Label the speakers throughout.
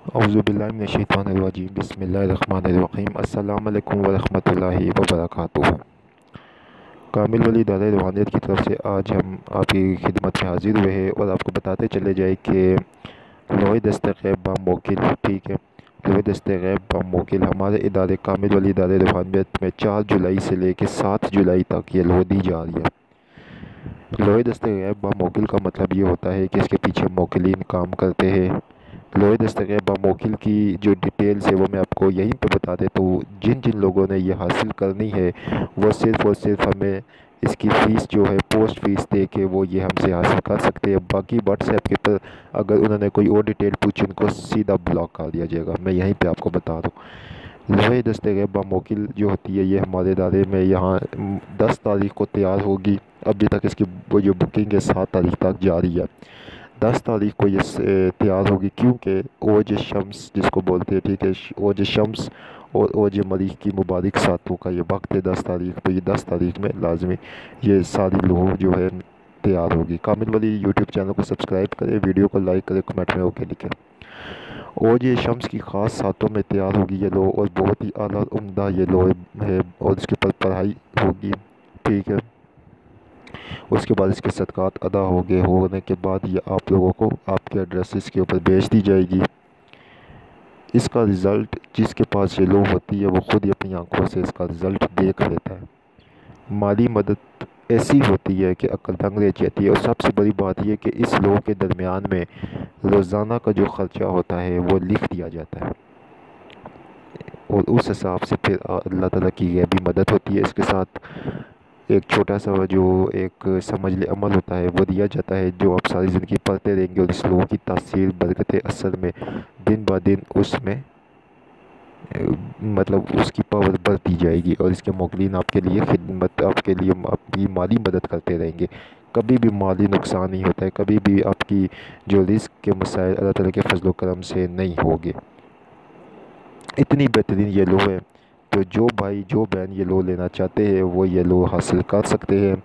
Speaker 1: اعوذ باللہ من الشیطان الرجیم، بسم اللہ الرحمن الرحیم۔ السلام علیکم ورحمۃ اللہ وبرکاتہ۔ کامل ولی دار روحانیت کی طرف سے آج ہم آپ کی خدمت میں حاضر ہوئے ہیں اور آپ کو بتاتے چلے جائیں کہ لوح دست غیب با موکل، ٹھیک ہے، لوح دست غیب با موکل ہمارے ادارے کامل ولی دار روحانیت میں 4 جولائی سے لے کے 7 جولائی تک یہ لوح دی جا رہی ہے۔ لوح دست غیب با موکل کا مطلب یہ ہوتا ہے کہ اس کے پیچھے موکلین کام کرتے ہیں۔ لوح دست غیب با موکل کی جو ڈیٹیلز ہے وہ میں آپ کو یہیں پہ بتا دیتا ہوں۔ جن لوگوں نے یہ حاصل کرنی ہے وہ صرف اور صرف ہمیں اس کی فیس جو ہے پوسٹ فیس دے کے وہ یہ ہم سے حاصل کر سکتے ہیں۔ باقی واٹس ایپ کے پر اگر انہوں نے کوئی اور ڈیٹیل پوچھی ان کو سیدھا بلاک کر دیا جائے گا، میں یہیں پہ آپ کو بتا دوں۔ لوح دست غیب با موکل جو ہوتی ہے یہ ہمارے ادارے میں یہاں 10 تاریخ کو تیار ہوگی۔ ابھی تک اس کی وہ جو بکنگ ہے 7 تاریخ تک جاری ہے۔ 10 تاریخ کو یہ تیار ہوگی کیونکہ اوج شمس جس کو بولتے ہیں، ٹھیک ہے، اوج شمس اور اوج مریخ کی مبارک ساتوں کا یہ وقت ہے 10 تاریخ، تو یہ 10 تاریخ میں لازمی یہ ساری لوح جو ہے تیار ہوگی۔ کامل ولی یوٹیوب چینل کو سبسکرائب کریں، ویڈیو کو لائک کریں، کمنٹ میں اوکے لکھیں۔ اوج شمس کی خاص ساتوں میں تیار ہوگی یہ لوح اور بہت ہی اعلیٰ عمدہ یہ لوح ہے اور اس کے پر پڑھائی ہوگی، ٹھیک ہے۔ اس کے بعد اس کے صدقات ادا ہونے کے بعد یہ آپ لوگوں کو آپ کے ایڈریسز کے اوپر بھیج دی جائے گی۔ اس کا رزلٹ جس کے پاس یہ لوح ہوتی ہے وہ خود ہی اپنی آنکھوں سے اس کا رزلٹ دیکھ لیتا ہے۔ مالی مدد ایسی ہوتی ہے کہ عقل دنگ رہ جاتی ہے، اور سب سے بڑی بات یہ کہ اس لوح کے درمیان میں روزانہ کا جو خرچہ ہوتا ہے وہ لکھ دیا جاتا ہے اور اس حساب سے پھر اللہ تعالیٰ کی غیبی مدد ہوتی ہے۔ اس کے ساتھ ایک چھوٹا سا جو ایک سمجھ لے عمل ہوتا ہے وہ دیا جاتا ہے جو آپ ساری زندگی پڑھتے رہیں گے، اور اس لوح کی تاثیر برکت اثر میں دن بہ دن اس میں مطلب اس کی پاور بڑھتی جائے گی، اور اس کے موکلین آپ کے لیے خدمت، آپ کے لیے آپ کی مالی مدد کرتے رہیں گے۔ کبھی بھی مالی نقصان نہیں ہوتا ہے، کبھی بھی آپ کی جو رزق کے مسائل اللہ تعالیٰ کے فضل و کرم سے نہیں ہوگے۔ اتنی بہترین یہ لوح ہے، تو جو بھائی جو بہن یہ لوح لینا چاہتے ہیں وہ یہ لوح حاصل کر سکتے ہیں۔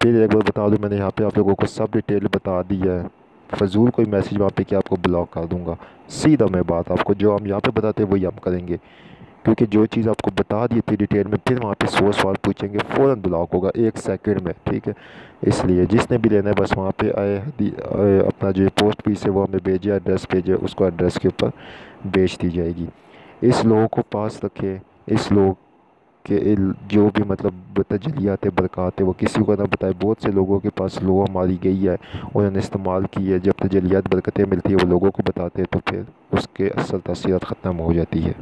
Speaker 1: پھر ایک بار بتا دوں، میں نے یہاں پہ آپ لوگوں کو سب ڈیٹیل بتا دی ہے، فضول کوئی میسیج وہاں پہ کہ آپ کو بلاک کر دوں گا۔ سیدھا میں بات آپ کو جو ہم یہاں پہ بتاتے ہیں وہی ہم کریں گے، کیونکہ جو چیز آپ کو بتا دی تھی ڈیٹیل میں پھر وہاں پہ 100 سوال پوچھیں گے فوراً بلاک ہوگا 1 سیکنڈ میں، ٹھیک ہے۔ اس لیے جس نے بھی لینا ہے بس وہاں پہ آئے اپنا جو پوسٹ فیس ہے وہ ہمیں بھیجے، ایڈریس بھیجے، اس کو ایڈریس کے اوپر بھیج دی جائے گی۔ اس لوگوں کو پاس رکھے، اس لوگ کہ جو بھی مطلب تجلیات برکات ہے وہ کسی کو نہ بتائے۔ بہت سے لوگوں کے پاس لوح ہماری گئی ہے، انہوں نے استعمال کی ہے، جب تجلیات برکتیں ملتی ہے وہ لوگوں کو بتاتے ہیں تو پھر اس کے اثر تاثیرات ختم ہو جاتی ہے۔